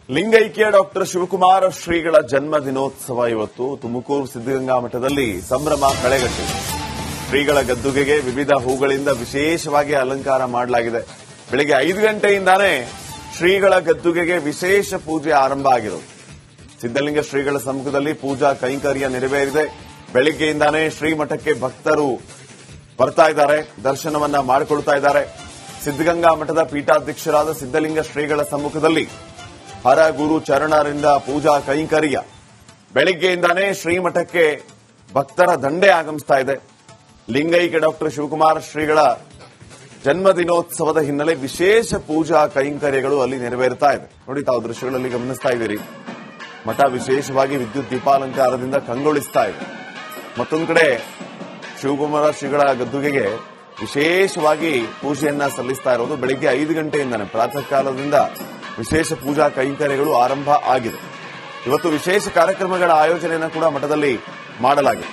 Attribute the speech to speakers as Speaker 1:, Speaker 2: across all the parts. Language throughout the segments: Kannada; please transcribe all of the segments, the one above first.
Speaker 1: ಲಿಂಗೈಕ್ಯ ಡಾಕ್ಟರ್ ಶಿವಕುಮಾರ ಶ್ರೀಗಳ ಜನ್ಮ ದಿನೋತ್ಸವ ಇವತ್ತು ತುಮಕೂರು ಸಿದ್ದಗಂಗಾ ಮಠದಲ್ಲಿ ಸಂಭ್ರಮ ಕಳೆಗಟ್ಟಿದೆ. ಶ್ರೀಗಳ ಗದ್ದುಗೆಗೆ ವಿವಿಧ ಹೂಗಳಿಂದ ವಿಶೇಷವಾಗಿ ಅಲಂಕಾರ ಮಾಡಲಾಗಿದೆ. ಬೆಳಗ್ಗೆ 5 ಗಂಟೆಯಿಂದಾನೇ ಶ್ರೀಗಳ ಗದ್ದುಗೆಗೆ ವಿಶೇಷ ಪೂಜೆ ಆರಂಭ ಆಗಿರೋದು. ಸಿದ್ದಲಿಂಗ ಶ್ರೀಗಳ ಸಮ್ಮುಖದಲ್ಲಿ ಪೂಜಾ ಕೈಂಕರ್ಯ ನೆರವೇರಿದೆ. ಬೆಳಗ್ಗೆಯಿಂದಾನೇ ಶ್ರೀಮಠಕ್ಕೆ ಭಕ್ತರು ಬರ್ತಾ ಇದ್ದಾರೆ, ದರ್ಶನವನ್ನ ಮಾಡಿಕೊಳ್ತಾ ಇದ್ದಾರೆ. ಸಿದ್ದಗಂಗಾ ಮಠದ ಪೀಠಾಧ್ಯಕ್ಷರಾದ ಸಿದ್ದಲಿಂಗ ಶ್ರೀಗಳ ಸಮ್ಮುಖದಲ್ಲಿ ಹರ ಗುರು ಚರಣರಿಂದ ಪೂಜಾ ಕೈಂಕರ್ಯ. ಬೆಳಗ್ಗೆಯಿಂದಾನೇ ಶ್ರೀಮಠಕ್ಕೆ ಭಕ್ತರ ದಂಡೆ ಆಗಮಿಸ್ತಾ ಇದೆ. ಲಿಂಗೈಕ್ಯ ಡಾಕ್ಟರ್ ಶಿವಕುಮಾರ ಶ್ರೀಗಳ ಜನ್ಮದಿನೋತ್ಸವದ ಹಿನ್ನೆಲೆ ವಿಶೇಷ ಪೂಜಾ ಕೈಂಕರ್ಯಗಳು ಅಲ್ಲಿ ನೆರವೇರುತ್ತಾ ಇದೆ. ನೋಡಿ, ತಾವು ದೃಶ್ಯಗಳಲ್ಲಿ ಗಮನಿಸ್ತಾ ಇದ್ದೀರಿ. ಮಠ ವಿಶೇಷವಾಗಿ ವಿದ್ಯುತ್ ದೀಪಾಲಂಕಾರದಿಂದ ಕಂಗೊಳಿಸ್ತಾ ಇದೆ. ಮತ್ತೊಂದು ಕಡೆ ಶಿವಕುಮಾರ ಶ್ರೀಗಳ ಗದ್ದುಗೆಗೆ ವಿಶೇಷವಾಗಿ ಪೂಜೆಯನ್ನ ಸಲ್ಲಿಸ್ತಾ ಇರೋದು. ಬೆಳಗ್ಗೆ 5 ಗಂಟೆಯಿಂದಾನೆ ಪ್ರಾತಃ ಕಾಲದಿಂದ ವಿಶೇಷ ಪೂಜಾ ಕೈಂಕರ್ಯಗಳು ಆರಂಭ ಆಗಿದೆ. ಇವತ್ತು ವಿಶೇಷ ಕಾರ್ಯಕ್ರಮಗಳ ಆಯೋಜನೆಯನ್ನು ಕೂಡ ಮಠದಲ್ಲಿ ಮಾಡಲಾಗಿದೆ.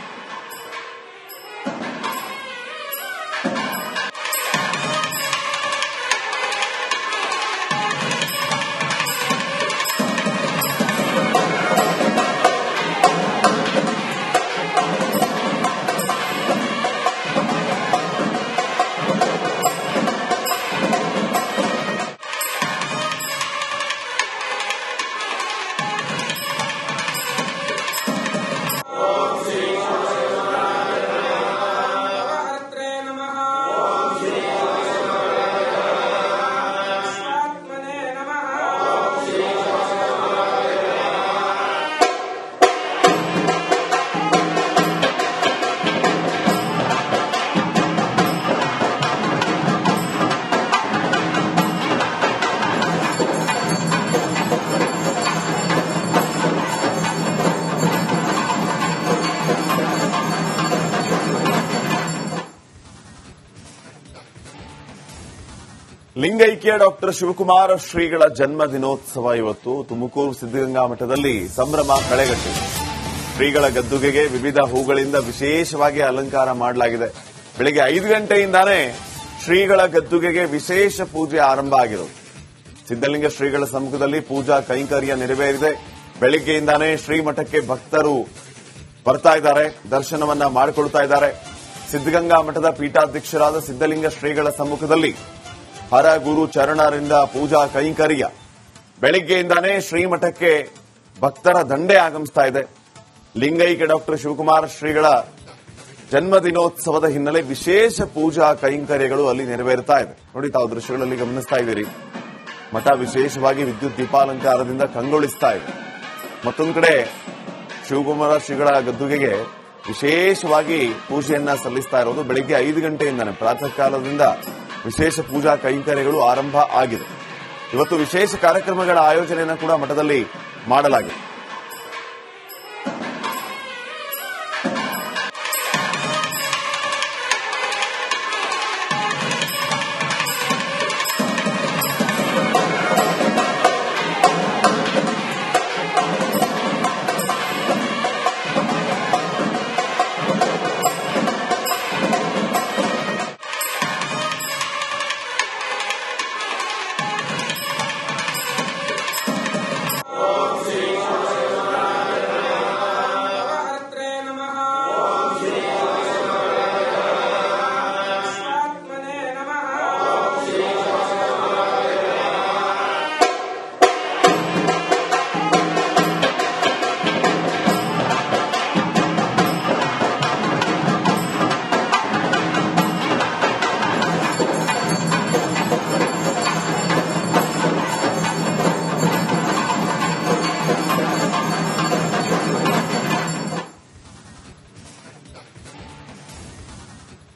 Speaker 1: ಲಿಂಗೈಕ್ಯ ಡಾಕ್ಟರ್ ಶಿವಕುಮಾರ ಶ್ರೀಗಳ ಜನ್ಮ ದಿನೋತ್ಸವ ಇವತ್ತು ತುಮಕೂರು ಸಿದ್ದಗಂಗಾ ಮಠದಲ್ಲಿ ಸಂಭ್ರಮ ಕಳೆಗಟ್ಟಿದೆ. ಶ್ರೀಗಳ ಗದ್ದುಗೆಗೆ ವಿವಿಧ ಹೂಗಳಿಂದ ವಿಶೇಷವಾಗಿ ಅಲಂಕಾರ ಮಾಡಲಾಗಿದೆ. ಬೆಳಗ್ಗೆ 5 ಗಂಟೆಯಿಂದಾನೇ ಶ್ರೀಗಳ ಗದ್ದುಗೆಗೆ ವಿಶೇಷ ಪೂಜೆ ಆರಂಭ ಆಗಿರೋದು. ಸಿದ್ದಲಿಂಗ ಶ್ರೀಗಳ ಸಮ್ಮುಖದಲ್ಲಿ ಪೂಜಾ ಕೈಂಕರ್ಯ ನೆರವೇರಿದೆ. ಬೆಳಗ್ಗೆಯಿಂದಾನೇ ಶ್ರೀಮಠಕ್ಕೆ ಭಕ್ತರು ಬರ್ತಾ ಇದ್ದಾರೆ, ದರ್ಶನವನ್ನ ಮಾಡಿಕೊಳ್ತಾ ಇದ್ದಾರೆ. ಸಿದ್ದಗಂಗಾ ಮಠದ ಪೀಠಾಧ್ಯಕ್ಷರಾದ ಸಿದ್ದಲಿಂಗ ಶ್ರೀಗಳ ಸಮ್ಮುಖದಲ್ಲಿ ಹರ ಗುರು ಚರಣರಿಂದ ಪೂಜಾ ಕೈಂಕರ್ಯ. ಬೆಳಗ್ಗೆಯಿಂದಾನೇ ಶ್ರೀಮಠಕ್ಕೆ ಭಕ್ತರ ದಂಡೆ ಆಗಮಿಸ್ತಾ ಇದೆ. ಲಿಂಗೈಕ್ಯ ಡಾಕ್ಟರ್ ಶಿವಕುಮಾರ ಶ್ರೀಗಳ ಜನ್ಮದಿನೋತ್ಸವದ ಹಿನ್ನೆಲೆ ವಿಶೇಷ ಪೂಜಾ ಕೈಂಕರ್ಯಗಳು ಅಲ್ಲಿ ನೆರವೇರುತ್ತಾ ಇದೆ. ನೋಡಿ, ತಾವು ದೃಶ್ಯಗಳಲ್ಲಿ ಗಮನಿಸ್ತಾ ಇದ್ದೀರಿ. ಮಠ ವಿಶೇಷವಾಗಿ ವಿದ್ಯುತ್ ದೀಪಾಲಂಕಾರದಿಂದ ಕಂಗೊಳಿಸ್ತಾ ಇದೆ. ಮತ್ತೊಂದು ಕಡೆ ಶಿವಕುಮಾರ ಶ್ರೀಗಳ ಗದ್ದುಗೆಗೆ ವಿಶೇಷವಾಗಿ ಪೂಜೆಯನ್ನ ಸಲ್ಲಿಸ್ತಾ ಇರೋದು. ಬೆಳಗ್ಗೆ 5 ಗಂಟೆಯಿಂದಾನೆ ಪ್ರಾತಃ ಕಾಲದಿಂದ ವಿಶೇಷ ಪೂಜಾ ಕೈಂಕರ್ಯಗಳು ಆರಂಭ ಆಗಿದೆ. ಇವತ್ತು ವಿಶೇಷ ಕಾರ್ಯಕ್ರಮಗಳ ಆಯೋಜನೆಯನ್ನು ಕೂಡ ಮಠದಲ್ಲಿ ಮಾಡಲಾಗಿದೆ.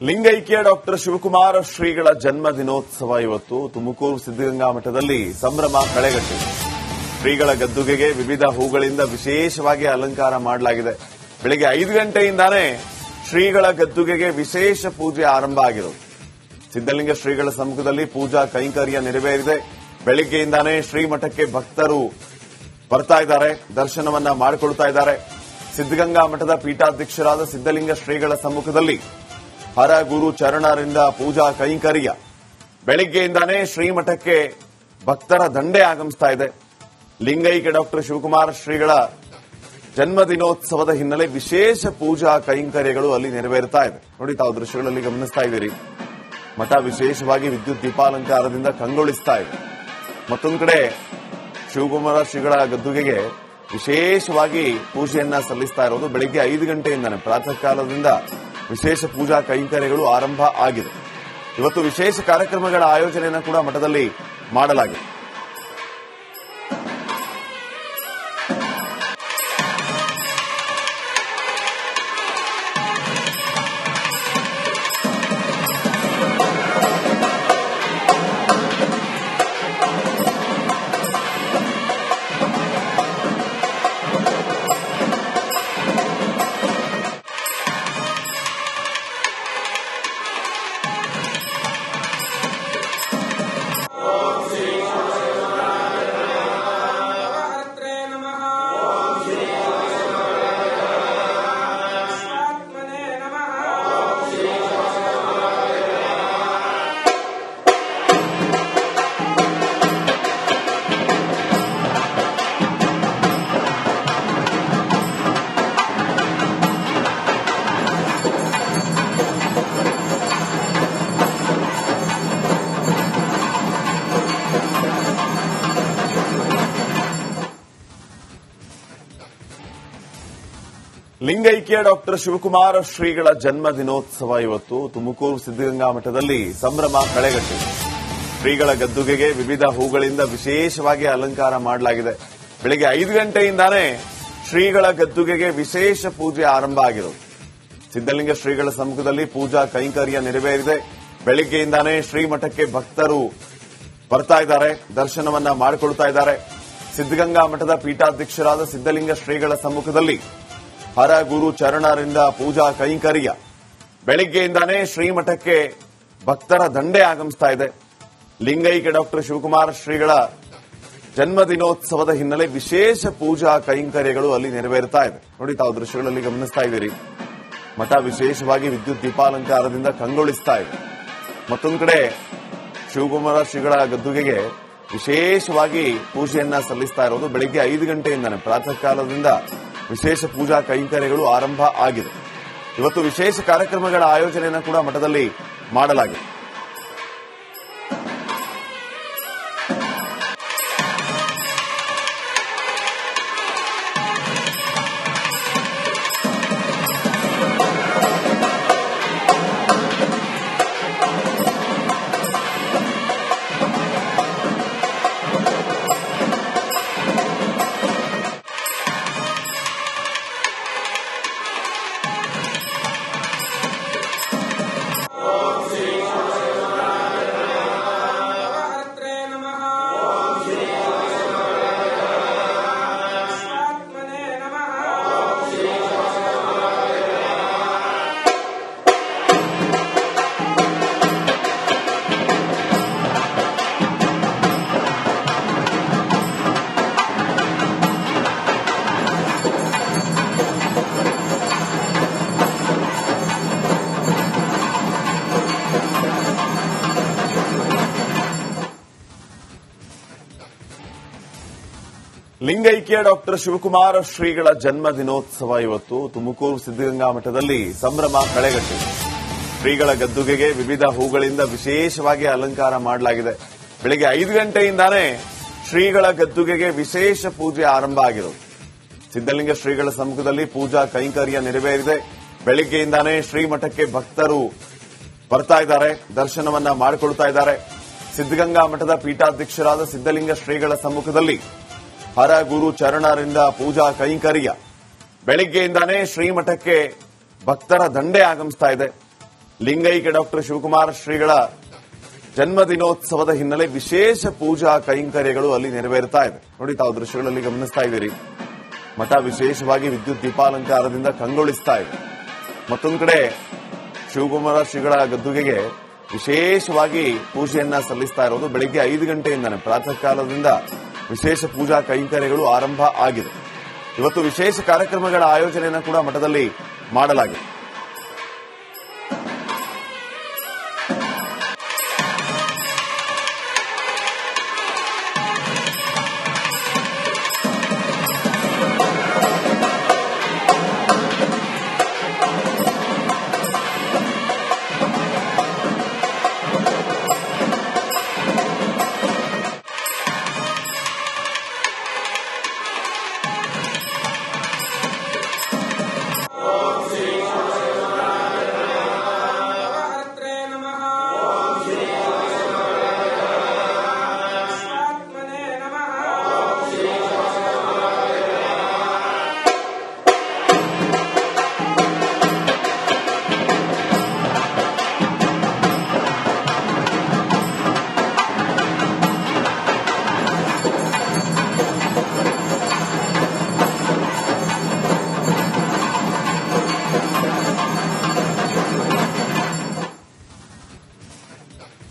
Speaker 1: ಲಿಂಗೈಕ್ಯ ಡಾಕ್ಟರ್ ಶಿವಕುಮಾರ ಶ್ರೀಗಳ ಜನ್ಮ ದಿನೋತ್ಸವ ಇವತ್ತು ತುಮಕೂರು ಸಿದ್ದಗಂಗಾ ಮಠದಲ್ಲಿ ಸಂಭ್ರಮ ಕಳೆಗಟ್ಟಿದೆ. ಶ್ರೀಗಳ ಗದ್ದುಗೆಗೆ ವಿವಿಧ ಹೂಗಳಿಂದ ವಿಶೇಷವಾಗಿ ಅಲಂಕಾರ ಮಾಡಲಾಗಿದೆ. ಬೆಳಗ್ಗೆ 5 ಗಂಟೆಯಿಂದಾನೇ ಶ್ರೀಗಳ ಗದ್ದುಗೆಗೆ ವಿಶೇಷ ಪೂಜೆ ಆರಂಭ ಆಗಿರೋದು. ಸಿದ್ದಲಿಂಗ ಶ್ರೀಗಳ ಸಮ್ಮುಖದಲ್ಲಿ ಪೂಜಾ ಕೈಂಕರ್ಯ ನೆರವೇರಿದೆ. ಬೆಳಗ್ಗೆಯಿಂದಾನೇ ಶ್ರೀಮಠಕ್ಕೆ ಭಕ್ತರು ಬರ್ತಾ ಇದ್ದಾರೆ, ದರ್ಶನವನ್ನ ಮಾಡಿಕೊಳ್ತಾ ಇದ್ದಾರೆ. ಸಿದ್ದಗಂಗಾ ಮಠದ ಪೀಠಾಧ್ಯಕ್ಷರಾದ ಸಿದ್ದಲಿಂಗ ಶ್ರೀಗಳ ಸಮ್ಮುಖದಲ್ಲಿ ಹರ ಗುರು ಚರಣರಿಂದ ಪೂಜಾ ಕೈಂಕರ್ಯ. ಬೆಳಗ್ಗೆಯಿಂದಾನೇ ಶ್ರೀಮಠಕ್ಕೆ ಭಕ್ತರ ದಂಡೆ ಆಗಮಿಸ್ತಾ ಇದೆ. ಲಿಂಗೈಕ್ಯ ಡಾಕ್ಟರ್ ಶಿವಕುಮಾರ ಶ್ರೀಗಳ ಜನ್ಮದಿನೋತ್ಸವದ ಹಿನ್ನೆಲೆ ವಿಶೇಷ ಪೂಜಾ ಕೈಂಕರ್ಯಗಳು ಅಲ್ಲಿ ನೆರವೇರುತ್ತಾ ಇದೆ. ನೋಡಿ, ತಾವು ದೃಶ್ಯಗಳಲ್ಲಿ ಗಮನಿಸ್ತಾ ಇದ್ದೀರಿ. ಮಠ ವಿಶೇಷವಾಗಿ ವಿದ್ಯುತ್ ದೀಪಾಲಂಕಾರದಿಂದ ಕಂಗೊಳಿಸ್ತಾ ಇದೆ. ಮತ್ತೊಂದು ಕಡೆ ಶಿವಕುಮಾರ ಶ್ರೀಗಳ ಗದ್ದುಗೆಗೆ ವಿಶೇಷವಾಗಿ ಪೂಜೆಯನ್ನ ಸಲ್ಲಿಸ್ತಾ ಇರೋದು ಬೆಳಿಗ್ಗೆ 5 ಗಂಟೆಯಿಂದಾನೆ ಪ್ರಾತಃ ಕಾಲದಿಂದ ವಿಶೇಷ ಪೂಜಾ ಕೈಂಕರ್ಯಗಳು ಆರಂಭ ಆಗಿದೆ. ಇವತ್ತು ವಿಶೇಷ ಕಾರ್ಯಕ್ರಮಗಳ ಆಯೋಜನೆಯನ್ನು ಕೂಡ ಮಠದಲ್ಲಿ ಮಾಡಲಾಗಿದೆ. ಲಿಂಗೈಕ್ಯ ಡಾಕ್ಟರ್ ಶಿವಕುಮಾರ ಶ್ರೀಗಳ ಜನ್ಮ ದಿನೋತ್ಸವ ಇವತ್ತು ತುಮಕೂರು ಸಿದ್ದಗಂಗಾ ಮಠದಲ್ಲಿ ಸಂಭ್ರಮ ಕಳೆಗಟ್ಟಿದೆ. ಶ್ರೀಗಳ ಗದ್ದುಗೆಗೆ ವಿವಿಧ ಹೂಗಳಿಂದ ವಿಶೇಷವಾಗಿ ಅಲಂಕಾರ ಮಾಡಲಾಗಿದೆ. ಬೆಳಗ್ಗೆ 5 ಗಂಟೆಯಿಂದಾನೇ ಶ್ರೀಗಳ ಗದ್ದುಗೆಗೆ ವಿಶೇಷ ಪೂಜೆ ಆರಂಭ ಆಗಿರೋದು. ಸಿದ್ದಲಿಂಗ ಶ್ರೀಗಳ ಸಮ್ಮುಖದಲ್ಲಿ ಪೂಜಾ ಕೈಂಕರ್ಯ ನೆರವೇರಿದೆ. ಬೆಳಿಗ್ಗೆಯಿಂದಾನೇ ಶ್ರೀಮಠಕ್ಕೆ ಭಕ್ತರು ಬರ್ತಾ ಇದ್ದಾರೆ, ದರ್ಶನವನ್ನ ಮಾಡಿಕೊಳ್ತಾ ಇದ್ದಾರೆ. ಸಿದ್ದಗಂಗಾ ಮಠದ ಪೀಠಾಧ್ಯಕ್ಷರಾದ ಸಿದ್ದಲಿಂಗ ಶ್ರೀಗಳ ಸಮ್ಮುಖದಲ್ಲಿ ಹರ ಗುರು ಚರಣರಿಂದ ಪೂಜಾ ಕೈಂಕರ್ಯ. ಬೆಳಿಗ್ಗೆಯಿಂದಾನೇ ಶ್ರೀಮಠಕ್ಕೆ ಭಕ್ತರ ದಂಡೆ ಆಗಮಿಸ್ತಾ ಇದೆ. ಲಿಂಗೈಕ್ಯ ಡಾಕ್ಟರ್ ಶಿವಕುಮಾರ ಶ್ರೀಗಳ ಜನ್ಮದಿನೋತ್ಸವದ ಹಿನ್ನೆಲೆ ವಿಶೇಷ ಪೂಜಾ ಕೈಂಕರ್ಯಗಳು ಅಲ್ಲಿ ನೆರವೇರುತ್ತಾ ಇದೆ. ನೋಡಿ, ತಾವು ದೃಶ್ಯಗಳಲ್ಲಿ ಗಮನಿಸ್ತಾ ಇದ್ದೀರಿ. ಮಠ ವಿಶೇಷವಾಗಿ ವಿದ್ಯುತ್ ದೀಪಾಲಂಕಾರದಿಂದ ಕಂಗೊಳಿಸ್ತಾ ಇದೆ. ಮತ್ತೊಂದು ಕಡೆ ಶಿವಕುಮಾರ ಶ್ರೀಗಳ ಗದ್ದುಗೆಗೆ ವಿಶೇಷವಾಗಿ ಪೂಜೆಯನ್ನ ಸಲ್ಲಿಸ್ತಾ ಇರೋದು ಬೆಳಿಗ್ಗೆ 5 ಗಂಟೆಯಿಂದಾನೆ ಪ್ರಾತಃ ಕಾಲದಿಂದ ವಿಶೇಷ ಪೂಜಾ ಕೈಂಕರ್ಯಗಳು ಆರಂಭ ಆಗಿದೆ. ಇವತ್ತು ವಿಶೇಷ ಕಾರ್ಯಕ್ರಮಗಳ ಆಯೋಜನೆಯನ್ನು ಕೂಡ ಮಠದಲ್ಲಿ ಮಾಡಲಾಗಿದೆ. ಲಿಂಗೈಕ್ಯ ಡಾಕ್ಟರ್ ಶಿವಕುಮಾರ ಶ್ರೀಗಳ ಜನ್ಮ ದಿನೋತ್ಸವ ಇವತ್ತು ತುಮಕೂರು ಸಿದ್ದಗಂಗಾ ಮಠದಲ್ಲಿ ಸಂಭ್ರಮ ಕಳೆಗಟ್ಟಿದೆ. ಶ್ರೀಗಳ ಗದ್ದುಗೆಗೆ ವಿವಿಧ ಹೂಗಳಿಂದ ವಿಶೇಷವಾಗಿ ಅಲಂಕಾರ ಮಾಡಲಾಗಿದೆ. ಬೆಳಗ್ಗೆ 5 ಗಂಟೆಯಿಂದಾನೇ ಶ್ರೀಗಳ ಗದ್ದುಗೆಗೆ ವಿಶೇಷ ಪೂಜೆ ಆರಂಭ ಆಗಿರೋದು. ಸಿದ್ದಲಿಂಗ ಶ್ರೀಗಳ ಸಮ್ಮುಖದಲ್ಲಿ ಪೂಜಾ ಕೈಂಕರ್ಯ ನೆರವೇರಿದೆ. ಬೆಳಿಗ್ಗೆಯಿಂದಾನೇ ಶ್ರೀಮಠಕ್ಕೆ ಭಕ್ತರು ಬರ್ತಾ ಇದ್ದಾರೆ, ದರ್ಶನವನ್ನ ಮಾಡಿಕೊಳ್ತಾ ಇದ್ದಾರೆ. ಸಿದ್ದಗಂಗಾ ಮಠದ ಪೀಠಾಧ್ಯಕ್ಷರಾದ ಸಿದ್ದಲಿಂಗ ಶ್ರೀಗಳ ಸಮ್ಮುಖದಲ್ಲಿ ಹರ ಗುರು ಚರಣರಿಂದ ಪೂಜಾ ಕೈಂಕರ್ಯ. ಬೆಳಿಗ್ಗೆಯಿಂದಾನೇ ಶ್ರೀಮಠಕ್ಕೆ ಭಕ್ತರ ದಂಡೆ ಆಗಮಿಸ್ತಾ ಇದೆ. ಲಿಂಗೈಕ್ಯ ಡಾಕ್ಟರ್ ಶಿವಕುಮಾರ ಶ್ರೀಗಳ ಜನ್ಮದಿನೋತ್ಸವದ ಹಿನ್ನೆಲೆ ವಿಶೇಷ ಪೂಜಾ ಕೈಂಕರ್ಯಗಳು ಅಲ್ಲಿ ನೆರವೇರುತ್ತಾ ಇದೆ. ನೋಡಿ, ತಾವು ದೃಶ್ಯಗಳಲ್ಲಿ ಗಮನಿಸ್ತಾ ಇದ್ದೀರಿ. ಮಠ ವಿಶೇಷವಾಗಿ ವಿದ್ಯುತ್ ದೀಪಾಲಂಕಾರದಿಂದ ಕಂಗೊಳಿಸ್ತಾ ಇದೆ. ಮತ್ತೊಂದು ಕಡೆ ಶಿವಕುಮಾರ ಶ್ರೀಗಳ ಗದ್ದುಗೆಗೆ ವಿಶೇಷವಾಗಿ ಪೂಜೆಯನ್ನ ಸಲ್ಲಿಸ್ತಾ ಇರೋದು ಬೆಳಗ್ಗೆ 5 ಗಂಟೆಯಿಂದಾನೆ ಪ್ರಾತಃ ಕಾಲದಿಂದ ವಿಶೇಷ ಪೂಜಾ ಕೈಂಕರ್ಯಗಳು ಆರಂಭ ಆಗಿದೆ. ಇವತ್ತು ವಿಶೇಷ ಕಾರ್ಯಕ್ರಮಗಳ ಆಯೋಜನೆಯನ್ನು ಕೂಡ ಮಠದಲ್ಲಿ ಮಾಡಲಾಗಿದೆ.